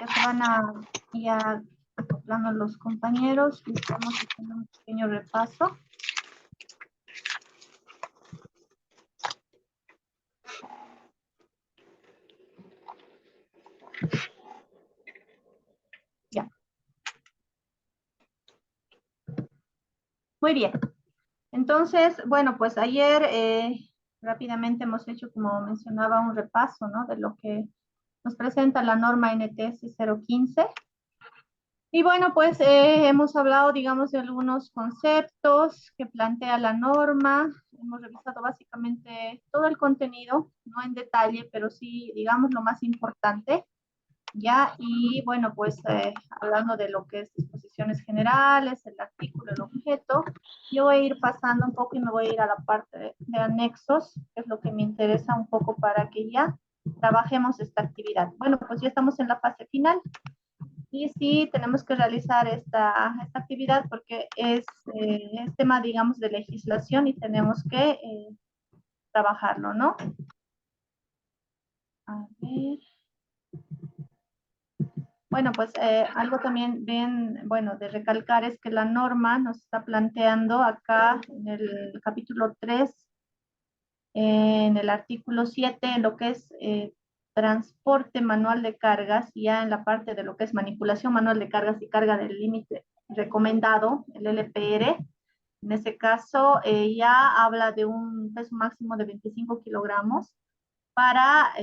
que se van a ya acoplando los compañeros y estamos haciendo un pequeño repaso. Ya. Muy bien. Entonces, bueno, pues ayer rápidamente hemos hecho, como mencionaba, un repaso, ¿no? De lo que nos presenta la norma NTS 015. Y bueno, pues hemos hablado, digamos, de algunos conceptos que plantea la norma. Hemos revisado básicamente todo el contenido, no en detalle, pero sí, digamos, lo más importante, ¿ya? Y bueno, pues hablando de lo que es disposiciones generales, el artículo, el objeto, yo voy a ir pasando un poco y me voy a ir a la parte de anexos, que es lo que me interesa un poco para que ya trabajemos esta actividad. Bueno, pues ya estamos en la fase final. Y sí, tenemos que realizar esta actividad porque es tema, digamos, de legislación y tenemos que trabajarlo, ¿no? A ver. Bueno, pues algo también bien, bueno, de recalcar es que la norma nos está planteando acá en el capítulo 3, en el artículo 7, en lo que es transporte manual de cargas, ya en la parte de lo que es manipulación manual de cargas y carga del límite recomendado, el LPR. En ese caso, ya habla de un peso máximo de 25 kilogramos para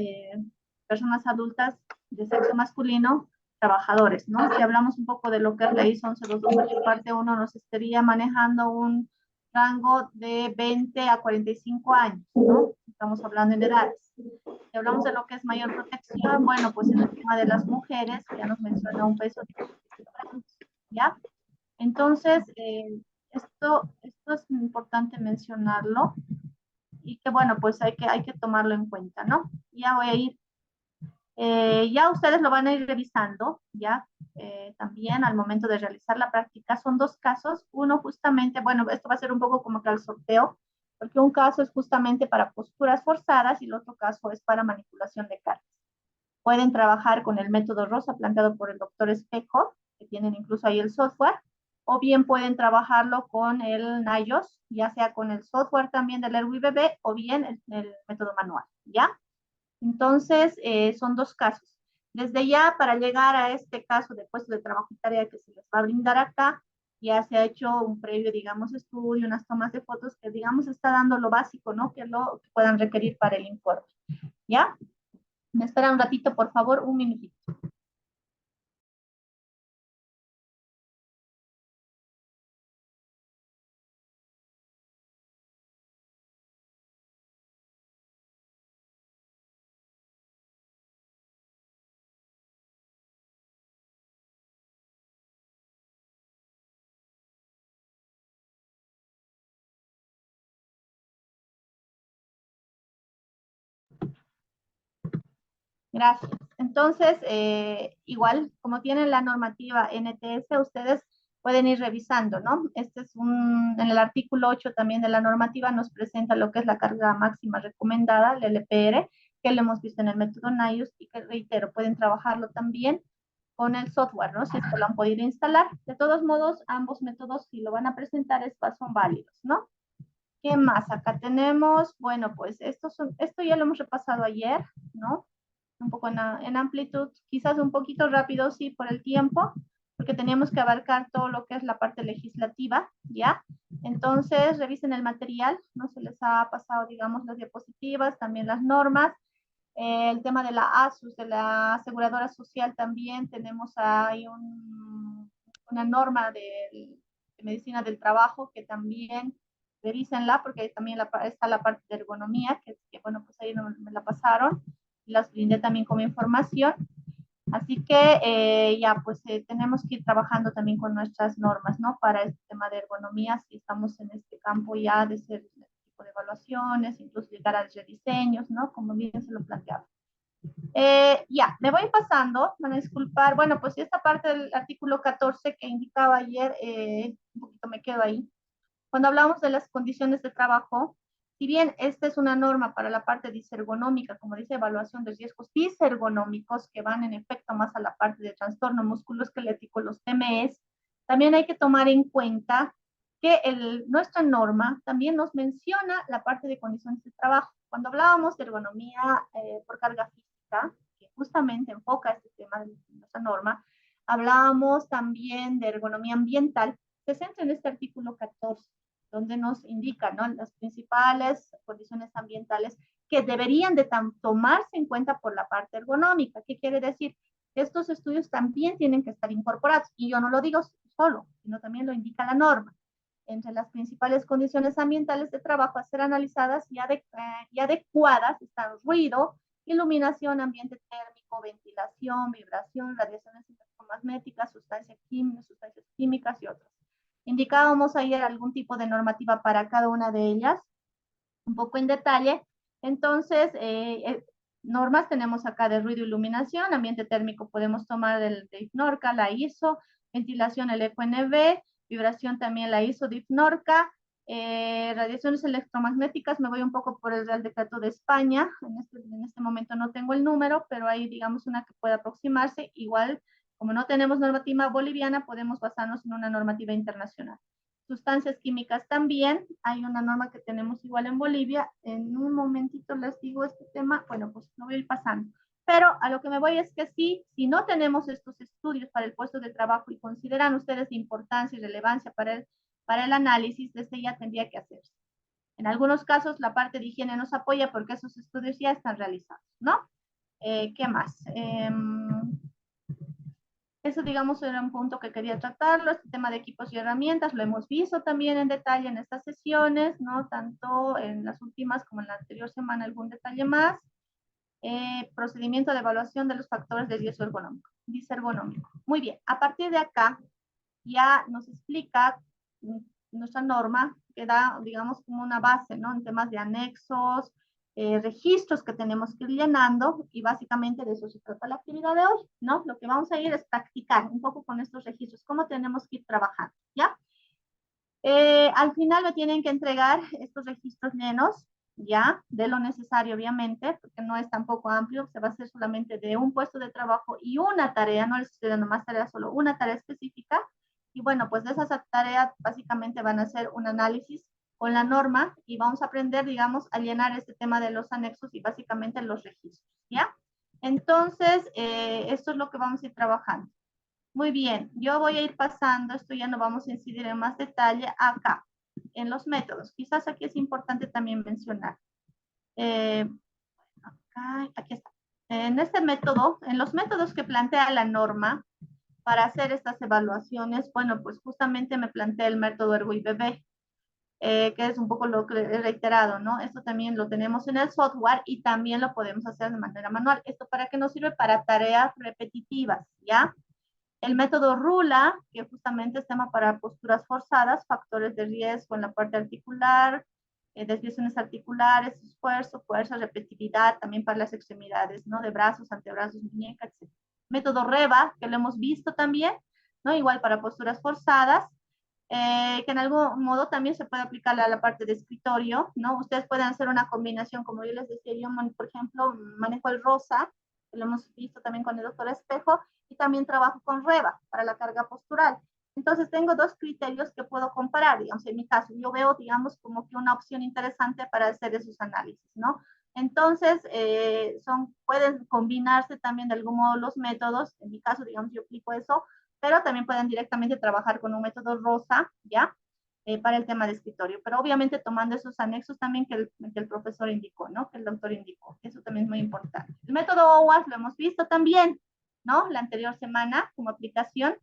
personas adultas de sexo masculino, trabajadores, ¿no? Si hablamos un poco de lo que es la ISO 11228 parte 1, nos estaría manejando un rango de 20 a 45 años, ¿no? Estamos hablando en edades. Si hablamos de lo que es mayor protección, bueno, pues en el tema de las mujeres, ya nos menciona un peso de 15 kilogramos, ¿ya? Entonces, esto es importante mencionarlo y que bueno, pues hay que tomarlo en cuenta, ¿no? Ya voy a ir, ya ustedes lo van a ir revisando, ya también al momento de realizar la práctica. Son dos casos, uno justamente, bueno, esto va a ser un poco como que al sorteo, porque un caso es justamente para posturas forzadas y el otro caso es para manipulación de cargas. Pueden trabajar con el método Rosa planteado por el doctor Espejo, que tienen incluso ahí el software, o bien pueden trabajarlo con el NIOS, ya sea con el software también del ERWIBB o bien el método manual, ¿ya? Entonces, son dos casos. Desde ya, para llegar a este caso de puesto de trabajo y tarea que se les va a brindar acá, ya se ha hecho un previo, digamos, estudio, unas tomas de fotos que, digamos, está dando lo básico, ¿no? Que lo que puedan requerir para el informe, ¿ya? Me espera un ratito, por favor, un minutito. Gracias. Entonces, igual, como tienen la normativa NTS, ustedes pueden ir revisando, ¿no? Este es en el artículo 8 también de la normativa nos presenta lo que es la carga máxima recomendada, el LPR, que lo hemos visto en el método NIOS y que reitero, pueden trabajarlo también con el software, ¿no? Si es que lo han podido instalar. De todos modos, ambos métodos, si lo van a presentar, son válidos, ¿no? ¿Qué más? Acá tenemos, bueno, pues esto ya lo hemos repasado ayer, ¿no? Un poco en amplitud, quizás un poquito rápido, sí, por el tiempo, porque teníamos que abarcar todo lo que es la parte legislativa, ¿ya? Entonces, revisen el material, ¿no? Se les ha pasado, digamos, las diapositivas, también las normas, el tema de la ASUS, de la aseguradora social también, tenemos ahí una norma de medicina del trabajo que también revísenla porque también está la parte de ergonomía, que bueno, pues ahí me la pasaron, las brindé también como información. Así que ya, pues tenemos que ir trabajando también con nuestras normas, ¿no? Para este tema de ergonomía, si estamos en este campo ya de ser este tipo de evaluaciones, incluso llegar a rediseños, ¿no? Como bien se lo planteaba. Ya, me voy pasando, van a disculpar. Bueno, pues esta parte del artículo 14 que indicaba ayer, un poquito me quedo ahí. Cuando hablamos de las condiciones de trabajo, Si bien esta es una norma para la parte disergonómica, como dice, evaluación de riesgos disergonómicos, que van en efecto más a la parte de trastorno musculoesquelético, los TMEs, también hay que tomar en cuenta que nuestra norma también nos menciona la parte de condiciones de trabajo. Cuando hablábamos de ergonomía por carga física, que justamente enfoca este tema de nuestra norma, hablábamos también de ergonomía ambiental, se centra en este artículo 14, donde nos indica, ¿no?, las principales condiciones ambientales que deberían de tomarse en cuenta por la parte ergonómica. ¿Qué quiere decir? Estos estudios también tienen que estar incorporados, y yo no lo digo solo, sino también lo indica la norma. Entre las principales condiciones ambientales de trabajo a ser analizadas y adecuadas están ruido, iluminación, ambiente térmico, ventilación, vibración, radiaciones electromagnéticas, sustancias químicas y otras. Indicábamos ayer algún tipo de normativa para cada una de ellas, un poco en detalle. Entonces, normas tenemos acá de ruido e iluminación, ambiente térmico podemos tomar del de IFNORCA, la ISO, ventilación el EQNB, vibración también la ISO de IFNORCA, radiaciones electromagnéticas, me voy un poco por el Real Decreto de España, en este momento no tengo el número, pero hay, digamos, una que puede aproximarse, igual, como no tenemos normativa boliviana, podemos basarnos en una normativa internacional. Sustancias químicas también, hay una norma que tenemos igual en Bolivia, en un momentito les digo este tema, bueno, pues lo voy a ir pasando. Pero a lo que me voy es que sí, si no tenemos estos estudios para el puesto de trabajo y consideran ustedes de importancia y relevancia para el análisis, desde ya tendría que hacerse. En algunos casos la parte de higiene nos apoya porque esos estudios ya están realizados, ¿no? ¿Qué más? Eso, digamos, era un punto que quería tratarlo. Este tema de equipos y herramientas lo hemos visto también en detalle en estas sesiones, ¿no? Tanto en las últimas como en la anterior semana, algún detalle más. Procedimiento de evaluación de los factores de riesgo disergonómico. Muy bien, a partir de acá ya nos explica nuestra norma, que da, digamos, como una base, ¿no?, en temas de anexos, registros que tenemos que ir llenando, y básicamente de eso se trata la actividad de hoy, ¿no? Lo que vamos a ir es practicar un poco con estos registros, cómo tenemos que ir trabajando, ¿ya? Al final me tienen que entregar estos registros llenos, ¿ya? De lo necesario, obviamente, porque no es tampoco amplio, se va a hacer solamente de un puesto de trabajo y una tarea, no les estoy dando más tareas, solo una tarea específica. Y bueno, pues de esas tareas básicamente van a hacer un análisis con la norma y vamos a aprender, digamos, a llenar este tema de los anexos y básicamente los registros, ¿ya? Entonces, esto es lo que vamos a ir trabajando. Muy bien, yo voy a ir pasando, esto ya no vamos a incidir en más detalle acá, en los métodos. Quizás aquí es importante también mencionar. Aquí está. En este método, en los métodos que plantea la norma para hacer estas evaluaciones, bueno, pues justamente me plantea el método ERGO-IBB, que es un poco lo que he reiterado, ¿no? Esto también lo tenemos en el software y también lo podemos hacer de manera manual. ¿Esto para qué nos sirve? Para tareas repetitivas, ¿ya? El método RULA, que justamente es tema para posturas forzadas, factores de riesgo en la parte articular, desviaciones articulares, esfuerzo, fuerza, repetitividad, también para las extremidades, ¿no? De brazos, antebrazos, muñeca, etc. Método REVA, que lo hemos visto también, ¿no? Igual para posturas forzadas, que en algún modo también se puede aplicar a la parte de escritorio, ¿no? Ustedes pueden hacer una combinación, como yo les decía, yo, por ejemplo, manejo el ROSA, que lo hemos visto también con el doctor Espejo, y también trabajo con REVA para la carga postural. Entonces tengo dos criterios que puedo comparar, digamos, en mi caso, yo veo, digamos, como que una opción interesante para hacer esos análisis, ¿no? Entonces, pueden combinarse también de algún modo los métodos, en mi caso, digamos, yo aplico eso, pero también pueden directamente trabajar con un método ROSA, ¿ya? Para el tema de escritorio, pero obviamente tomando esos anexos también que el profesor indicó, ¿no? Que el doctor indicó, eso también es muy importante. El método OWASP lo hemos visto también, ¿no? La anterior semana como aplicación,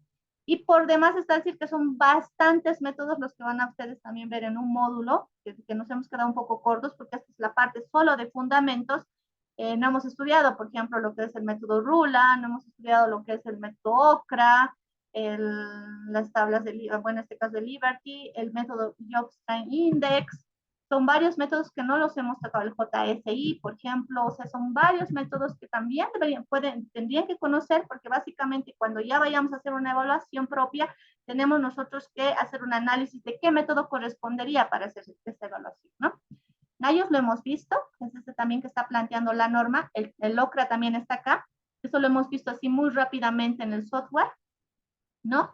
y por demás está decir que son bastantes métodos los que van a ustedes también ver en un módulo, que nos hemos quedado un poco cortos porque esta es la parte solo de fundamentos. No hemos estudiado, por ejemplo, lo que es el método RULA, no hemos estudiado lo que es el método OCRA, las tablas de, bueno, en este caso de Liberty, el método Jobstime Index. Son varios métodos que no los hemos tocado, el JSI, por ejemplo, o sea, son varios métodos que también tendrían que conocer, porque básicamente cuando ya vayamos a hacer una evaluación propia, tenemos nosotros que hacer un análisis de qué método correspondería para hacer esta evaluación, ¿no? NIOS lo hemos visto, es este también que está planteando la norma, el OCRA también está acá, eso lo hemos visto así muy rápidamente en el software, ¿no?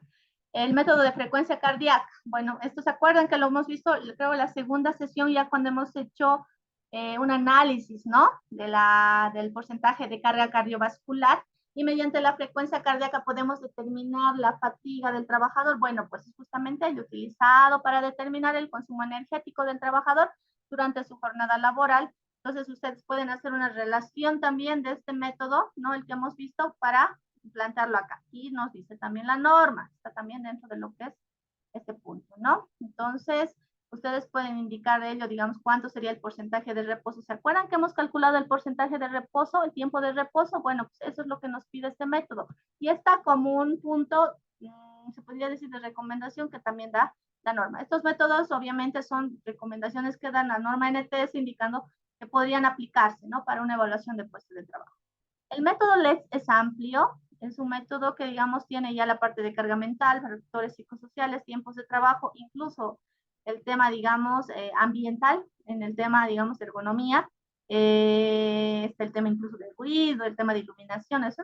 El método de frecuencia cardíaca, bueno, esto se acuerdan que lo hemos visto, creo, en la segunda sesión ya cuando hemos hecho un análisis, ¿no? Del porcentaje de carga cardiovascular y mediante la frecuencia cardíaca podemos determinar la fatiga del trabajador. Bueno, pues es justamente el utilizado para determinar el consumo energético del trabajador durante su jornada laboral. Entonces ustedes pueden hacer una relación también de este método, ¿no? El que hemos visto para plantearlo acá. Y nos dice también la norma, está también dentro de lo que es este punto, ¿no? Entonces, ustedes pueden indicar de ello, digamos, cuánto sería el porcentaje de reposo. ¿Se acuerdan que hemos calculado el porcentaje de reposo, el tiempo de reposo? Bueno, pues eso es lo que nos pide este método. Y está como un punto, se podría decir, de recomendación que también da la norma. Estos métodos obviamente son recomendaciones que dan la norma NTS indicando que podrían aplicarse, ¿no? Para una evaluación de puestos de trabajo. El método LEDS es amplio, es un método que, digamos, tiene ya la parte de carga mental, factores psicosociales, tiempos de trabajo, incluso el tema, digamos, ambiental, en el tema, digamos, de ergonomía, está el tema incluso del ruido, el tema de iluminación, es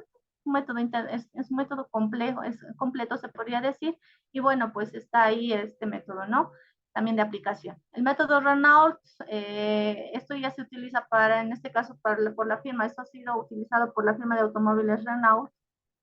un método, es un método complejo, es completo, se podría decir, y bueno, pues está ahí este método, ¿no? También de aplicación. El método Renault, esto ya se utiliza para, en este caso, por la firma, esto ha sido utilizado por la firma de automóviles Renault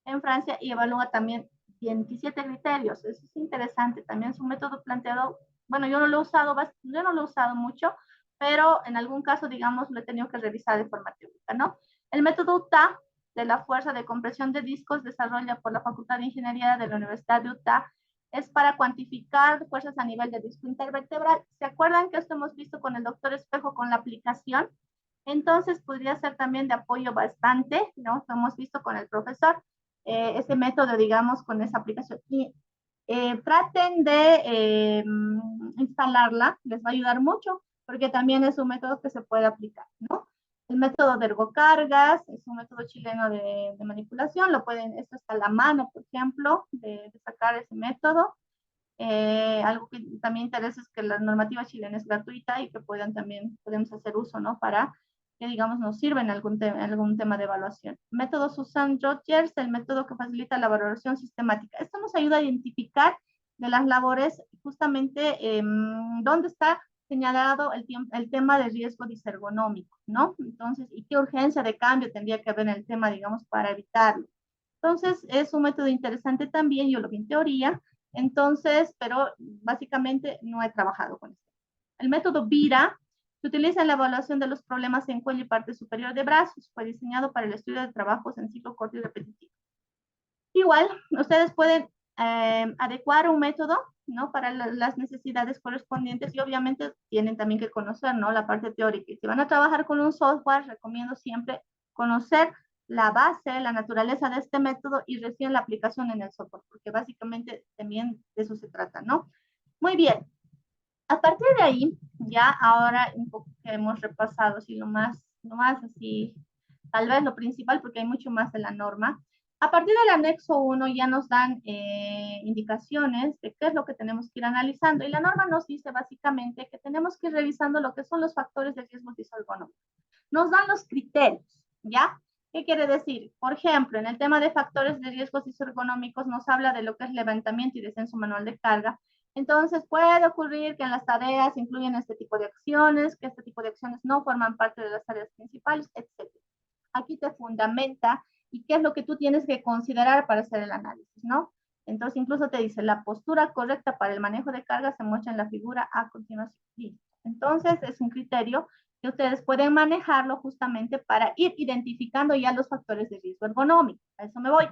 en Francia y evalúa también 27 criterios. Eso es interesante, también es un método planteado, bueno, yo no lo he usado, yo no lo he usado mucho, pero en algún caso, digamos, lo he tenido que revisar de forma teórica, ¿no? El método UTA de la fuerza de compresión de discos desarrolla por la Facultad de Ingeniería de la Universidad de Utah es para cuantificar fuerzas a nivel de disco intervertebral. ¿Se acuerdan que esto hemos visto con el doctor Espejo con la aplicación? Entonces podría ser también de apoyo bastante, ¿no? Lo hemos visto con el profesor, ese método, digamos, con esa aplicación. Y traten de instalarla, les va a ayudar mucho, porque también es un método que se puede aplicar, ¿no? El método de ergocargas es un método chileno de manipulación, lo pueden, esto está a la mano, por ejemplo, de sacar ese método. Algo que también interesa es que la normativa chilena es gratuita y que puedan también, podemos hacer uso, ¿no? Para que, digamos, nos sirva en algún tema de evaluación. Método Susan Rogers, el método que facilita la valoración sistemática. Esto nos ayuda a identificar de las labores justamente dónde está señalado el tema de riesgo disergonómico, ¿no? Entonces, ¿y qué urgencia de cambio tendría que haber en el tema, digamos, para evitarlo? Entonces, es un método interesante también, yo lo vi en teoría, entonces, pero básicamente no he trabajado con esto. El método VIRA se utiliza en la evaluación de los problemas en cuello y parte superior de brazos. Fue diseñado para el estudio de trabajos en ciclo corto y repetitivo. Igual, ustedes pueden adecuar un método, ¿no? Para las necesidades correspondientes y obviamente tienen también que conocer, ¿no? La parte teórica. Y si van a trabajar con un software, recomiendo siempre conocer la base, la naturaleza de este método y recién la aplicación en el software, porque básicamente también de eso se trata, ¿no? Muy bien. A partir de ahí, ya ahora un poco que hemos repasado, así lo más así, tal vez lo principal, porque hay mucho más de la norma. A partir del anexo 1 ya nos dan indicaciones de qué es lo que tenemos que ir analizando y la norma nos dice básicamente que tenemos que ir revisando lo que son los factores de riesgo disergonómico. Nos dan los criterios, ¿ya? ¿Qué quiere decir? Por ejemplo, en el tema de factores de riesgos disergonómicos nos habla de lo que es levantamiento y descenso manual de carga. Entonces puede ocurrir que en las tareas incluyen este tipo de acciones, que este tipo de acciones no forman parte de las tareas principales, etc. Aquí te fundamenta y qué es lo que tú tienes que considerar para hacer el análisis, ¿no? Entonces incluso te dice la postura correcta para el manejo de carga se muestra en la figura a continuación. Entonces es un criterio que ustedes pueden manejarlo justamente para ir identificando ya los factores de riesgo ergonómico. A eso me voy.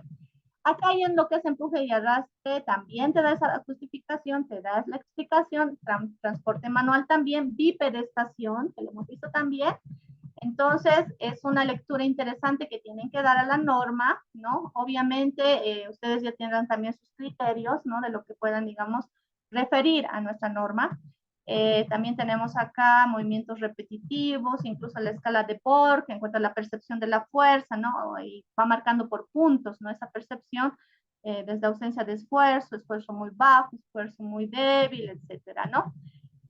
Acá en lo que es empuje y arrastre, también te da esa justificación, te da la explicación, transporte manual también, bipedestación, que lo hemos visto también. Entonces, es una lectura interesante que tienen que dar a la norma, ¿no? Obviamente, ustedes ya tendrán también sus criterios, ¿no? De lo que puedan, digamos, referir a nuestra norma. También tenemos acá movimientos repetitivos, incluso la escala de Borg, que encuentra la percepción de la fuerza, ¿no? Y va marcando por puntos, ¿no? Esa percepción, desde ausencia de esfuerzo, esfuerzo muy bajo, esfuerzo muy débil, etcétera, ¿no?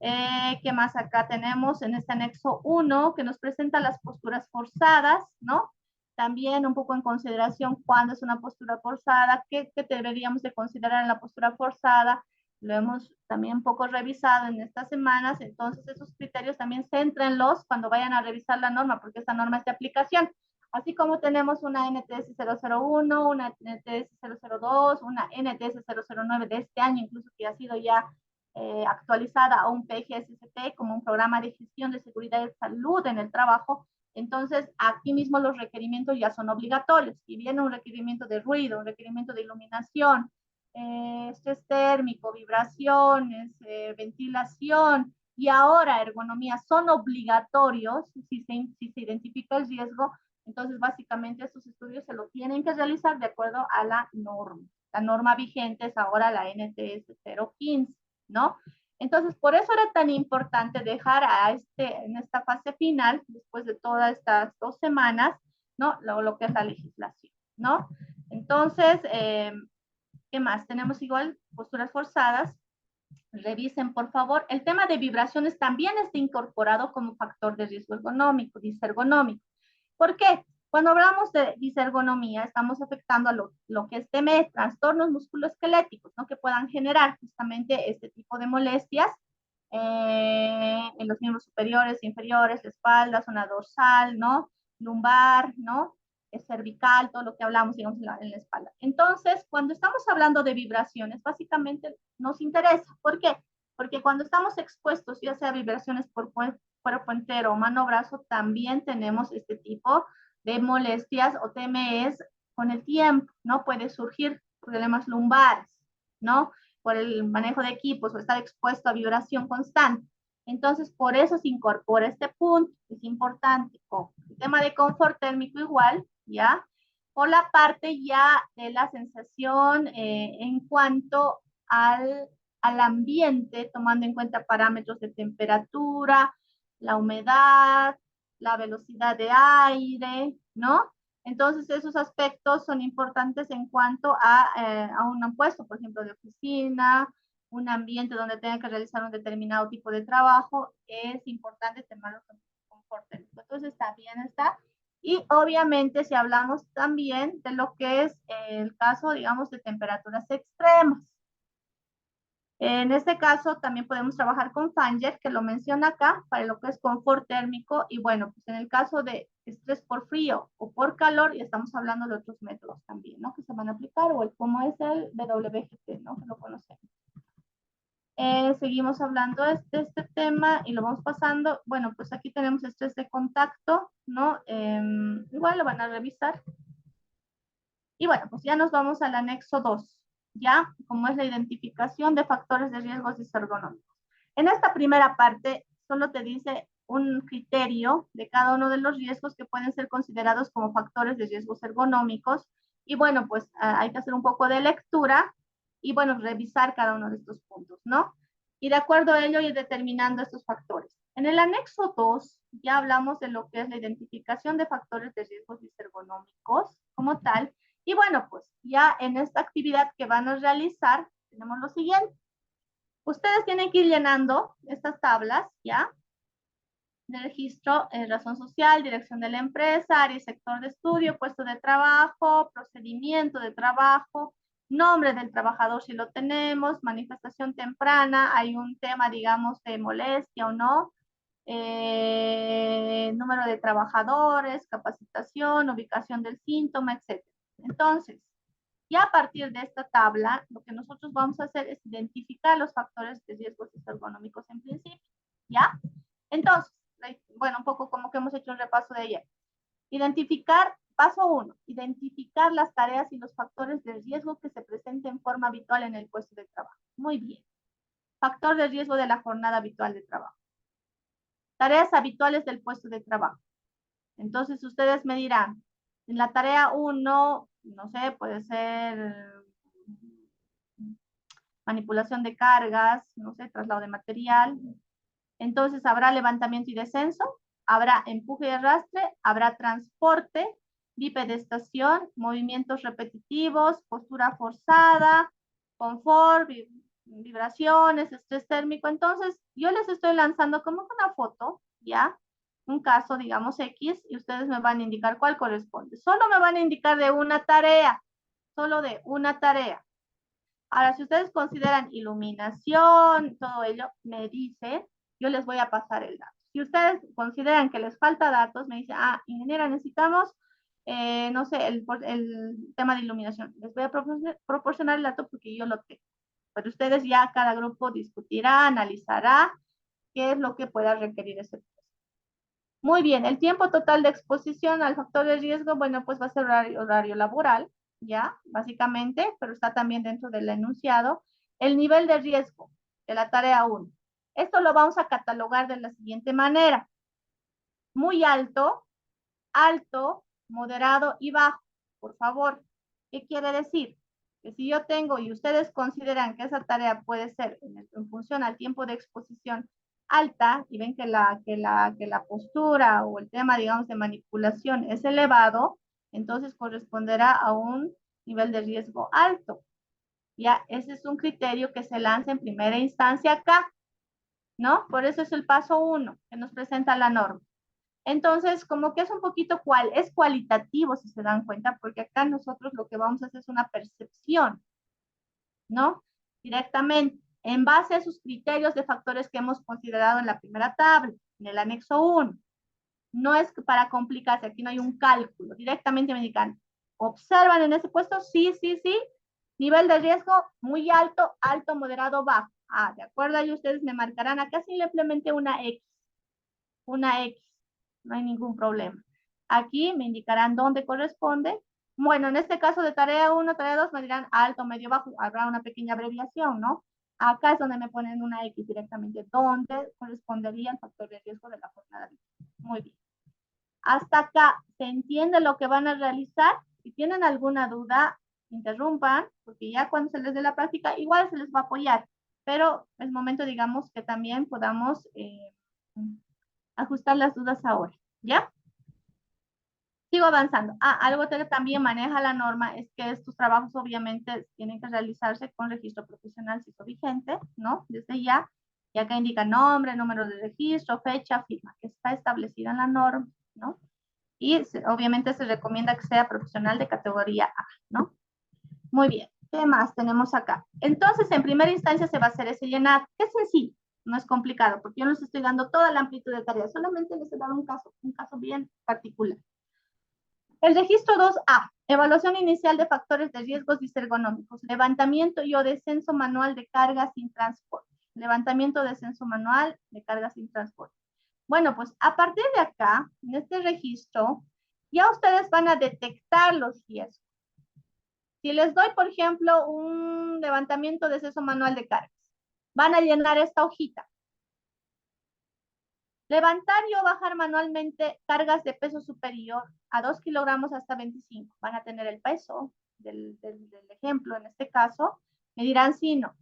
¿Qué más acá tenemos en este anexo 1 que nos presenta las posturas forzadas, ¿no? También un poco en consideración cuándo es una postura forzada, qué deberíamos de considerar en la postura forzada. Lo hemos también un poco revisado en estas semanas, entonces esos criterios también céntrenlos cuando vayan a revisar la norma, porque esta norma es de aplicación. Así como tenemos una NTS 001, una NTS 002, una NTS 009 de este año, incluso que ha sido ya actualizada a un PGSCT como un programa de gestión de seguridad y salud en el trabajo. Entonces, aquí mismo los requerimientos ya son obligatorios. Si viene un requerimiento de ruido, un requerimiento de iluminación, estrés térmico, vibraciones, ventilación y ahora ergonomía son obligatorios si se identifica el riesgo. Entonces, básicamente, estos estudios se lo tienen que realizar de acuerdo a la norma. La norma vigente es ahora la NTS 015, ¿no? Entonces, por eso era tan importante dejar en esta fase final, después de todas estas 2 semanas, ¿no? Lo que es la legislación, ¿no? Entonces, ¿qué más? Tenemos igual posturas forzadas. Revisen, por favor. El tema de vibraciones también está incorporado como factor de riesgo ergonómico, disergonómico. ¿Por qué? Cuando hablamos de disergonomía, estamos afectando a lo que es TME, trastornos musculoesqueléticos, ¿no? Que puedan generar justamente este tipo de molestias en los miembros superiores, inferiores, la espalda, zona dorsal, ¿no? Lumbar, ¿no? Cervical, todo lo que hablamos, digamos, en la espalda. Entonces, cuando estamos hablando de vibraciones, básicamente nos interesa. ¿Por qué? Porque cuando estamos expuestos, ya sea vibraciones por cuerpo entero o mano brazo, también tenemos este tipo de molestias o TMEs con el tiempo, ¿no? Puede surgir problemas lumbares, ¿no? Por el manejo de equipos o estar expuesto a vibración constante. Entonces, por eso se incorpora este punto, es importante. El tema de confort térmico igual, ¿ya? Por la parte ya de la sensación en cuanto al ambiente, tomando en cuenta parámetros de temperatura, la humedad, la velocidad de aire, ¿no? Entonces, esos aspectos son importantes en cuanto a un puesto, por ejemplo, de oficina, un ambiente donde tenga que realizar un determinado tipo de trabajo, es importante tenerlo con confort térmico. Entonces, también está. Y obviamente, si hablamos también de lo que es el caso, digamos, de temperaturas extremas. En este caso también podemos trabajar con Fanger, que lo menciona acá, para lo que es confort térmico. Y bueno, pues en el caso de estrés por frío o por calor, ya estamos hablando de otros métodos también, ¿no? Que se van a aplicar, o como es el WGT, ¿no? Que lo conocemos. Seguimos hablando de este tema y lo vamos pasando. Bueno, pues aquí tenemos estrés de contacto, ¿no? Igual lo van a revisar. Y bueno, pues ya nos vamos al anexo 2, ¿ya? Como es la identificación de factores de riesgos disergonómicos. En esta primera parte, solo te dice un criterio de cada uno de los riesgos que pueden ser considerados como factores de riesgos ergonómicos. Y bueno, pues hay que hacer un poco de lectura y bueno, revisar cada uno de estos puntos, ¿no? Y de acuerdo a ello ir determinando estos factores. En el anexo 2 ya hablamos de lo que es la identificación de factores de riesgos disergonómicos como tal. Y bueno, pues ya en esta actividad que van a realizar, tenemos lo siguiente. Ustedes tienen que ir llenando estas tablas, ¿ya? De registro, razón social, dirección de la empresa, área y sector de estudio, puesto de trabajo, procedimiento de trabajo, nombre del trabajador si lo tenemos, manifestación temprana, hay un tema, digamos, de molestia o no, número de trabajadores, capacitación, ubicación del síntoma, etc. Entonces, ya a partir de esta tabla, lo que nosotros vamos a hacer es identificar los factores de riesgos ergonómicos en principio, ¿ya? Entonces, bueno, un poco como que hemos hecho un repaso de ella. Identificar, paso 1, identificar las tareas y los factores de riesgo que se presenten en forma habitual en el puesto de trabajo. Muy bien. Factor de riesgo de la jornada habitual de trabajo. Tareas habituales del puesto de trabajo. Entonces, ustedes me dirán, en la tarea 1, no sé, puede ser manipulación de cargas, no sé, traslado de material. Entonces, habrá levantamiento y descenso, habrá empuje y arrastre, habrá transporte, bipedestación, movimientos repetitivos, postura forzada, confort, vibraciones, estrés térmico. Entonces, yo les estoy lanzando como una foto, ¿ya? Un caso, digamos, X, y ustedes me van a indicar cuál corresponde. Solo me van a indicar de una tarea, solo de una tarea. Ahora, si ustedes consideran iluminación, todo ello, me dice, yo les voy a pasar el dato. Si ustedes consideran que les falta datos, me dice, ah, ingeniera, necesitamos, no sé, el tema de iluminación. Les voy a proporcionar el dato porque yo lo tengo. Pero ustedes ya, cada grupo discutirá, analizará qué es lo que pueda requerir ese proceso. Muy bien, el tiempo total de exposición al factor de riesgo, bueno, pues va a ser horario laboral, ¿ya? Básicamente, pero está también dentro del enunciado. El nivel de riesgo de la tarea 1. Esto lo vamos a catalogar de la siguiente manera. Muy alto, alto, moderado y bajo. Por favor, ¿qué quiere decir? Que si yo tengo y ustedes consideran que esa tarea puede ser en función al tiempo de exposición alta y ven que la postura o el tema, digamos, de manipulación es elevado, entonces corresponderá a un nivel de riesgo alto. Ya, ese es un criterio que se lanza en primera instancia acá, ¿no? Por eso es el paso 1 que nos presenta la norma. Entonces, como que es un poquito es cualitativo, si se dan cuenta, porque acá nosotros lo que vamos a hacer es una percepción, ¿no? Directamente, en base a esos criterios de factores que hemos considerado en la primera tabla, en el anexo 1. No es para complicarse, aquí no hay un cálculo, directamente me indican, ¿observan en ese puesto? Sí, sí, sí. Nivel de riesgo muy alto, alto, moderado, bajo. Ah, de acuerdo, ahí ustedes me marcarán acá simplemente una X, no hay ningún problema. Aquí me indicarán dónde corresponde. Bueno, en este caso de tarea 1, tarea 2, me dirán alto, medio, bajo. Habrá una pequeña abreviación, ¿no? Acá es donde me ponen una X directamente, donde correspondería el factor de riesgo de la jornada. Muy bien. Hasta acá, ¿se entiende lo que van a realizar? Si tienen alguna duda, interrumpan, porque ya cuando se les dé la práctica, igual se les va a apoyar. Pero es momento, digamos, que también podamos ajustar las dudas ahora, ¿ya? Sigo avanzando. Ah, algo que también maneja la norma es que estos trabajos obviamente tienen que realizarse con registro profesional CISO vigente, ¿no? Desde ya, y acá indica nombre, número de registro, fecha, firma, que está establecida en la norma, ¿no? Y obviamente se recomienda que sea profesional de categoría A, ¿no? Muy bien. ¿Qué más tenemos acá? Entonces, en primera instancia se va a hacer ese llenar. Es sencillo, no es complicado, porque yo no les estoy dando toda la amplitud de tareas, solamente les he dado un caso bien particular. El registro 2A, evaluación inicial de factores de riesgos disergonómicos, levantamiento y o descenso manual de cargas sin transporte. Levantamiento, descenso manual de cargas sin transporte. Bueno, pues a partir de acá, en este registro, ya ustedes van a detectar los riesgos. Si les doy, por ejemplo, un levantamiento de descenso manual de cargas, van a llenar esta hojita. Levantar y o bajar manualmente cargas de peso superior a 2 kilogramos hasta 25. Van a tener el peso del ejemplo, en este caso. Me dirán sí, no.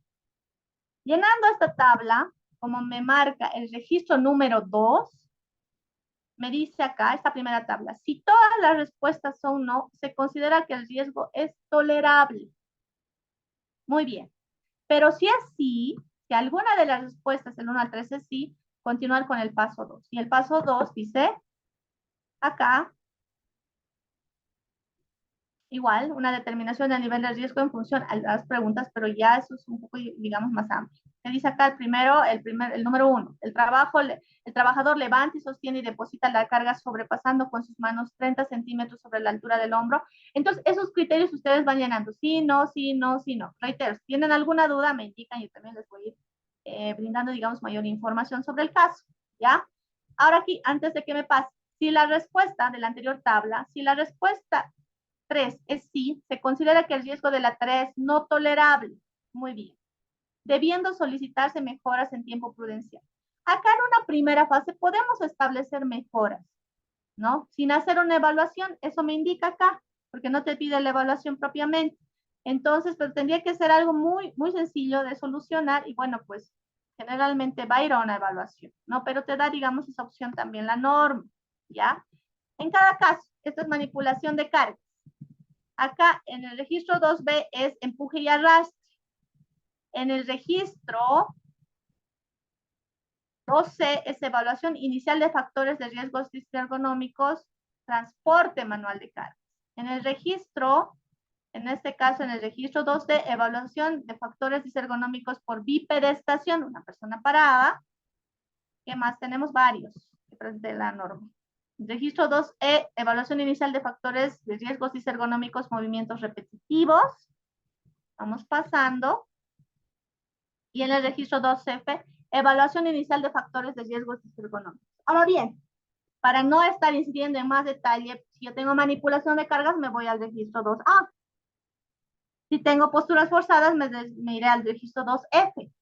Llenando esta tabla, como me marca el registro número 2, me dice acá, esta primera tabla, si todas las respuestas son no, se considera que el riesgo es tolerable. Muy bien. Pero si es sí, si alguna de las respuestas, el 1 al 3 es sí, continuar con el paso 2. Y el paso 2 dice, acá, igual, una determinación del nivel de riesgo en función a las preguntas, pero ya eso es un poco, digamos, más amplio. Me dice acá el número 1, el trabajador levanta y sostiene y deposita la carga sobrepasando con sus manos 30 centímetros sobre la altura del hombro. Entonces, esos criterios ustedes van llenando, sí, no, sí, no, sí, no. Reitero, si tienen alguna duda, me indican y también les voy a ir brindando, digamos, mayor información sobre el caso, ¿ya? Ahora aquí, antes de que me pase, si la respuesta de la anterior tabla, si la respuesta 3 es sí, se considera que el riesgo de la tarea es no tolerable. Muy bien. Debiendo solicitarse mejoras en tiempo prudencial. Acá en una primera fase podemos establecer mejoras, ¿no? Sin hacer una evaluación, eso me indica acá, porque no te pide la evaluación propiamente. Entonces, pero tendría que ser algo muy, muy sencillo de solucionar y bueno, pues generalmente va a ir a una evaluación, ¿no? Pero te da, digamos, esa opción también la norma, ¿ya? En cada caso, esto es manipulación de cargas. Acá en el registro 2B es empuje y arrastre. En el registro 12 es evaluación inicial de factores de riesgos ergonómicos, transporte manual de cargas. En el registro, en este caso en el registro 2D, evaluación de factores disergonómicos por bipedestación, una persona parada. ¿Qué más? Tenemos varios de la norma. Registro 2E, evaluación inicial de factores de riesgos disergonómicos, movimientos repetitivos. Vamos pasando. Y en el registro 2F, evaluación inicial de factores de riesgos disergonómicos. Ahora bien, para no estar incidiendo en más detalle, si yo tengo manipulación de cargas, me voy al registro 2A. Si tengo posturas forzadas, me iré al registro 2F.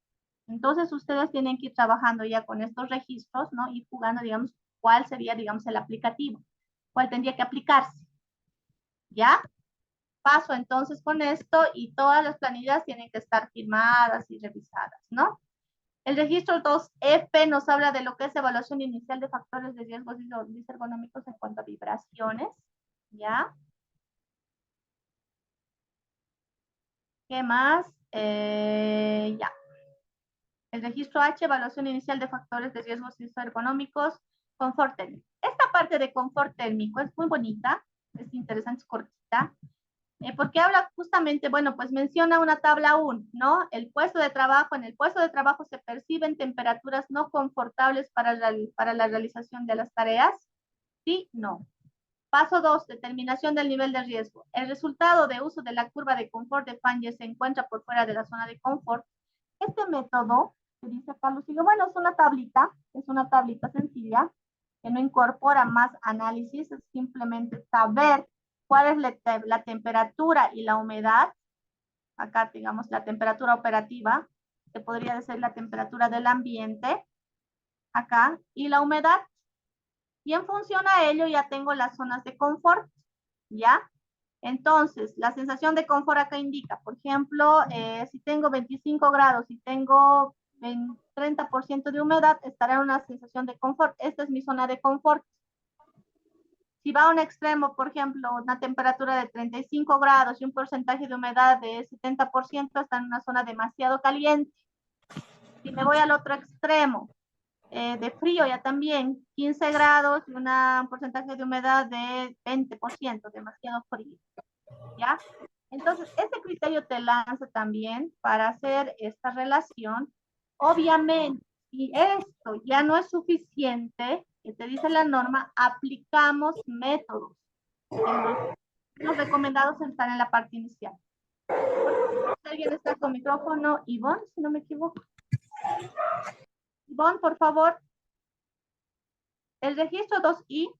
Entonces, ustedes tienen que ir trabajando ya con estos registros, ¿no? Y jugando, digamos, cuál sería, digamos, el aplicativo. ¿Cuál tendría que aplicarse? ¿Ya? Paso entonces con esto y todas las planillas tienen que estar firmadas y revisadas, ¿no? El registro 2F nos habla de lo que es evaluación inicial de factores de riesgos disergonómicos en cuanto a vibraciones, ¿ya? ¿Qué más? Ya. El registro H, evaluación inicial de factores de riesgos ergonómicos, confort térmico. Esta parte de confort térmico es muy bonita, es interesante, es cortita, porque habla justamente, bueno, pues menciona una tabla 1, ¿no? El puesto de trabajo, en el puesto de trabajo se perciben temperaturas no confortables para la realización de las tareas. ¿Sí? No. Paso 2, determinación del nivel de riesgo. El resultado de uso de la curva de confort de Fangio se encuentra por fuera de la zona de confort. Este método, que dice Carlos, digo, bueno, es una tablita sencilla, que no incorpora más análisis, es simplemente saber cuál es la temperatura y la humedad. Acá, digamos, la temperatura operativa, que podría ser la temperatura del ambiente, acá, y la humedad. Y en función a ello ya tengo las zonas de confort, ¿ya? Entonces, la sensación de confort acá indica, por ejemplo, si tengo 25 grados y tengo 30% de humedad, estará en una sensación de confort. Esta es mi zona de confort. Si va a un extremo, por ejemplo, una temperatura de 35 grados y un porcentaje de humedad de 70%, está en una zona demasiado caliente. Si me voy al otro extremo, de frío ya también, 15 grados y un porcentaje de humedad de 20%, demasiado frío. ¿Ya? Entonces, este criterio te lanza también para hacer esta relación. Obviamente, si esto ya no es suficiente, que te dice la norma, aplicamos métodos. Los recomendados están en la parte inicial. Si alguien está con micrófono, Ivonne, si no me equivoco. Ivonne, por favor. El registro 2I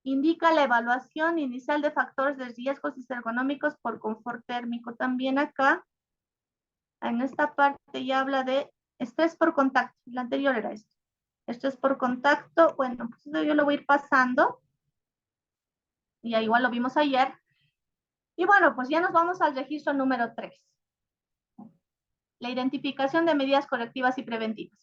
indica la evaluación inicial de factores de riesgos ergonómicos por confort térmico. También acá, en esta parte ya habla de estrés por contacto. La anterior era esto. Estrés por contacto, bueno, pues yo lo voy a ir pasando. Ya igual lo vimos ayer. Y bueno, pues ya nos vamos al registro número 3. La identificación de medidas correctivas y preventivas.